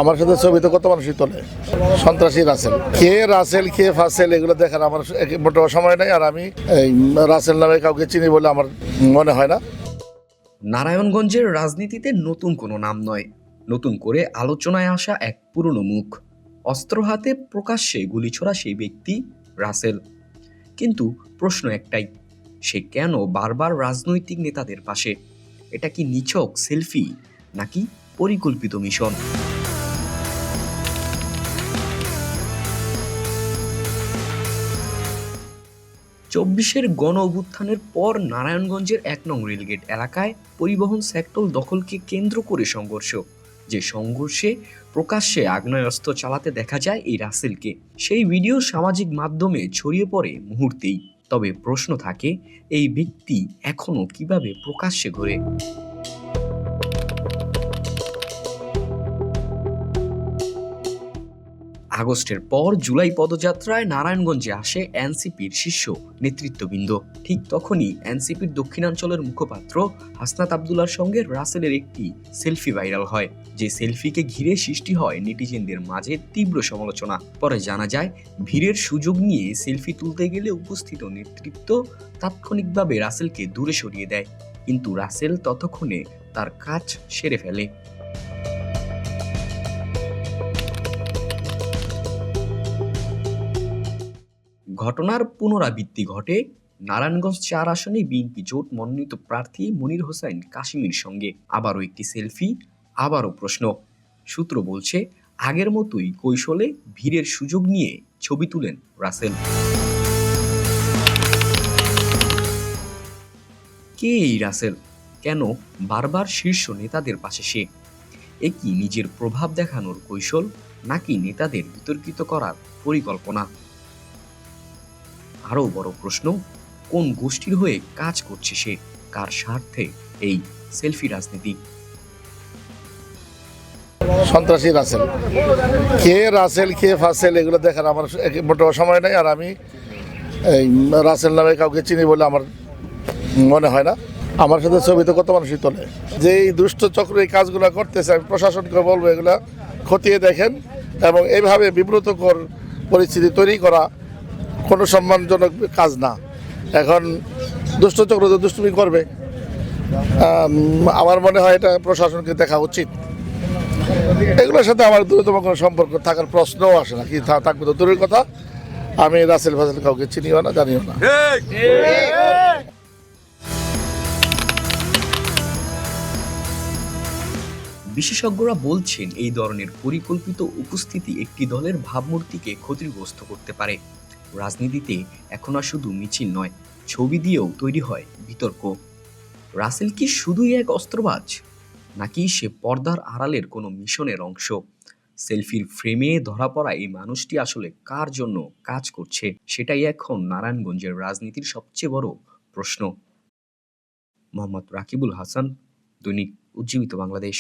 আমার সাথে ছবি তো কত মানুষই তোলে। সন্ত্রাসী রাসেল কে ফাসেল এগুলো দেখার আমার মোটেও সময় নাই, আর আমি এই রাসেল নামে কাউকে চিনি বলে আমার মনে হয় না। নারায়ণগঞ্জের রাজনীতিতে নতুন কোনো নাম নয়, নতুন করে আলোচনায় আসা এক পুরনো মুখ। অস্ত্র হাতে প্রকাশ্যে গুলি ছোড়া সেই ব্যক্তি রাসেল। কিন্তু প্রশ্ন একটাই, সে কেন বারবার রাজনৈতিক নেতাদের পাশে? এটা কি নিছক সেলফি নাকি পরিকল্পিত মিশন? চব্বিশের গণ অভ্যুত্থানের পর নারায়ণগঞ্জের ১ নং রেলগেট এলাকায় পরিবহন সেক্টর দখলকে কেন্দ্র করে সংঘর্ষ। যে সংঘর্ষে প্রকাশ্যে আগ্নেয়াস্ত্র চালাতে দেখা যায় এই রাসেলকে। সেই ভিডিও সামাজিক মাধ্যমে ছড়িয়ে পড়ে মুহূর্তেই। তবে প্রশ্ন থাকে, এই ব্যক্তি এখনো কিভাবে প্রকাশ্যে ঘোরে? আগস্টের পর জুলাই পদযাত্রায় নারায়ণগঞ্জে আসে এনসিপির শীর্ষ নেতৃত্ববৃন্দ। ঠিক তখনই এনসিপির দক্ষিণাঞ্চলের মুখপাত্র হাসনাত আব্দুল্লাহর সঙ্গে রাসেলের একটি সেলফি ভাইরাল হয়। যে সেলফিকে ঘিরে সৃষ্টি হয় নেটিজেনদের মাঝে তীব্র সমালোচনা। পরে জানা যায়, ভিড়ের সুযোগ নিয়ে সেলফি তুলতে গেলে উপস্থিত নেতৃত্ব তাৎক্ষণিকভাবে রাসেলকে দূরে সরিয়ে দেয়। কিন্তু রাসেল ততক্ষণে তার কাজ সেরে ফেলে। ঘটনার পুনরাবৃত্তি ঘটে নারায়ণগঞ্জ ৪ আসনে বিএনপি জোট মনোনীত প্রার্থী মনির হোসাইন কাশিমের সঙ্গে। আবারও একটি সেলফি, আবারও প্রশ্ন। সূত্র বলছে, আগের মতোই কৌশলে ভিড়ের সুযোগ নিয়ে ছবি তুলেন রাসেল। কে এই রাসেল? কেন বারবার শীর্ষ নেতাদের পাশে সে? এ কি নিজের প্রভাব দেখানোর কৌশল, নাকি নেতাদের বিতর্কিত করার পরিকল্পনা? আরও বড় প্রশ্ন, কোন গোষ্ঠীর হয়ে কাজ করছে সে? কার স্বার্থে এই সেলফি রাজনীতি? সন্ত্রাসী রাসেল কে ফাসেল এগুলো দেখার আমার মোটেও সময় নাই, আর আমি এই রাসেল নামে কাউকে চিনি বলে আমার মনে হয় না। আমার সাথে ছবি তো কত মানুষই তোলে। যে এই দুষ্ট চক্র এই কাজগুলো করতেছে, আমি প্রশাসনকে বলবো এগুলা খতিয়ে দেখেন, এবং এইভাবে বিব্রতকর পরিস্থিতি তৈরি করা কোনো সম্মানজনক কাজ না। এখন দুষ্ট চক্র তো দুষ্টুমি করবে, আমার মনে হয় এটা প্রশাসনকে দেখা উচিত। এগুলোর সাথে আমার দূরতম কোনো সম্পর্ক থাকার প্রশ্নও আসে না। কি থাকবে তো দূরের কথা, আমি রাসেল ফাসেল কাউকে চিনিও না, জানিও না। বিশেষজ্ঞরা বলছেন, এই ধরনের পরিকল্পিত উপস্থিতি একটি দলের ভাবমূর্তিকে ক্ষতিগ্রস্ত করতে পারে। রাজনীতিতে এখন আর শুধু মিছিল নয়, ছবি দিয়েও তৈরি হয় বিতর্ক। রাসেল কি শুধুই এক অস্ত্রবাজ, নাকি সে পর্দার আড়ালের কোনো মিশনের অংশ? সেলফির ফ্রেমে ধরা পড়া এই মানুষটি আসলে কার জন্য কাজ করছে, সেটাই এখন নারায়ণগঞ্জের রাজনীতির সবচেয়ে বড় প্রশ্ন। মোহাম্মদ রাকিবুল হাসান, দৈনিক উজ্জীবিত বাংলাদেশ।